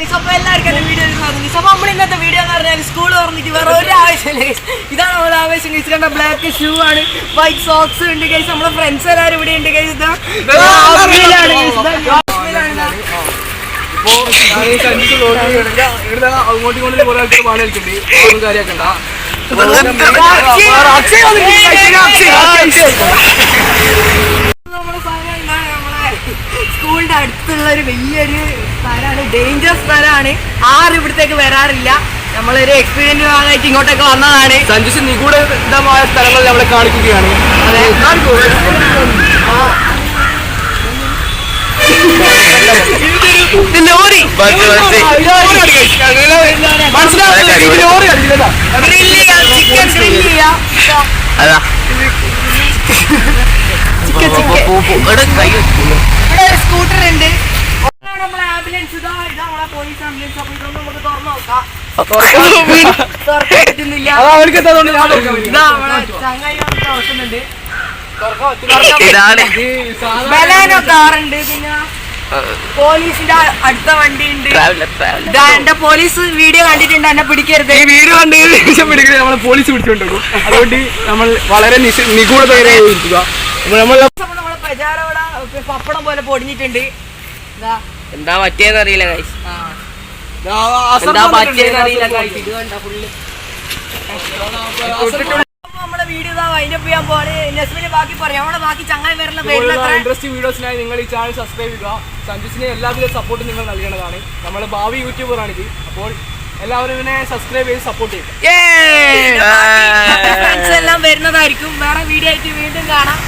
എല്ലാവർക്കും വീഡിയോ അപ്പൊ നമ്മൾ ഇന്നത്തെ വീഡിയോ എന്ന് പറഞ്ഞാൽ സ്കൂൾ തുറന്നിട്ട് വേറെ ഒരു ആവശ്യമില്ല. ഇതാണ് നമ്മുടെ ആവശ്യം. ഗൈസ് കണ്ട ബ്ലാക്ക് ഷൂ ആണ്, വൈറ്റ് സോക്സ് ഉണ്ട്. ഗൈസ് നമ്മളെ ഫ്രണ്ട്സ് എല്ലാവരും ഇവിടെ ഉണ്ട്. ഗൈസ് അങ്ങോട്ടും കുറെ ആൾക്കാർ പാട് കളിക്കുന്നുണ്ട്. കാര്യമാക്കണ്ട. സ്കൂളിന്റെ അടുത്തുള്ള ഒരു വലിയൊരു സ്ഥലമാണ്, ഡേഞ്ചറസ് സ്ഥലമാണ്. ആരും ഇവിടത്തേക്ക് വരാറില്ല. നമ്മളൊരു എക്സ്പീരിയൻസ് ഭാഗമായിട്ട് ഇങ്ങോട്ടൊക്കെ വന്നതാണ്. സഞ്ജുസ് നിഗൂഢമായ സ്ഥലങ്ങൾ നമ്മളെ കാണിക്കുകയാണ്. അതെ, ലോറി ചിക്കൻ ഗ്രില്ല് ചെയ്യാം. ഇവിടെ ഒരു സ്കൂട്ടർ ഉണ്ട്. നമ്മളെ ആംബുലൻസ്, ഇതാ നമ്മളെ പോലീസ് ആംബുലൻസ്. അപ്പൊ ഇതൊന്നും നമുക്ക് തുറന്നു നോക്കാം. തുറക്കാൻ പറ്റുന്നില്ല. ഇതാ നമ്മളെ ചങ്ങായി തുറക്കുന്നുണ്ട്. ബലാനോ കാറുണ്ട്. പിന്നെ പോലീസിന്റെ അടുത്ത വണ്ടി ഉണ്ട്. എന്റെ പോലീസ് വീഡിയോ കണ്ടിട്ടുണ്ട്, എന്നെ പിടിക്കരുത്. ഈ വീഡിയോ കണ്ടതിന് ശേഷം പിടിക്കുന്നത് നമ്മളെ പോലീസ് പിടിച്ചുകൊണ്ടു. അതുകൊണ്ട് നമ്മൾ വളരെ നിഗൂഢതയിലായിരിക്കുക. നമ്മളെ പ്രചാരവട പപ്പടം പോലെ പൊടിഞ്ഞിട്ടുണ്ട്. എന്താ പറ്റിയെന്ന് അറിയില്ല ഗൈസ്. നമ്മളെ വീഡിയോ വൈൻഡപ്പ് ചെയ്യാൻ പോവാണ്. നെസ്മിന് ബാക്കി പറയാം. നമ്മളെ ബാക്കി ചങ്ങായി വരുന്ന ഇൻട്രസ്റ്റിംഗ് വീഡിയോസിനായി നിങ്ങൾ ഈ ചാനൽ സബ്സ്ക്രൈബ് ചെയ്യുക. സഞ്ജുസിനെ എല്ലാവിധ സപ്പോർട്ടും നിങ്ങൾ നൽകേണ്ടതാണ്. നമ്മളെ ഭാവി യൂട്യൂബറാണിത്. അപ്പോൾ എല്ലാവരും ഇതിനെ സബ്സ്ക്രൈബ് ചെയ്ത് സപ്പോർട്ട് ചെയ്യുക. ഫ്രണ്ട്സ് എല്ലാം വരുന്നതായിരിക്കും. വേറെ വീഡിയോ ആയിട്ട് വീണ്ടും കാണാം.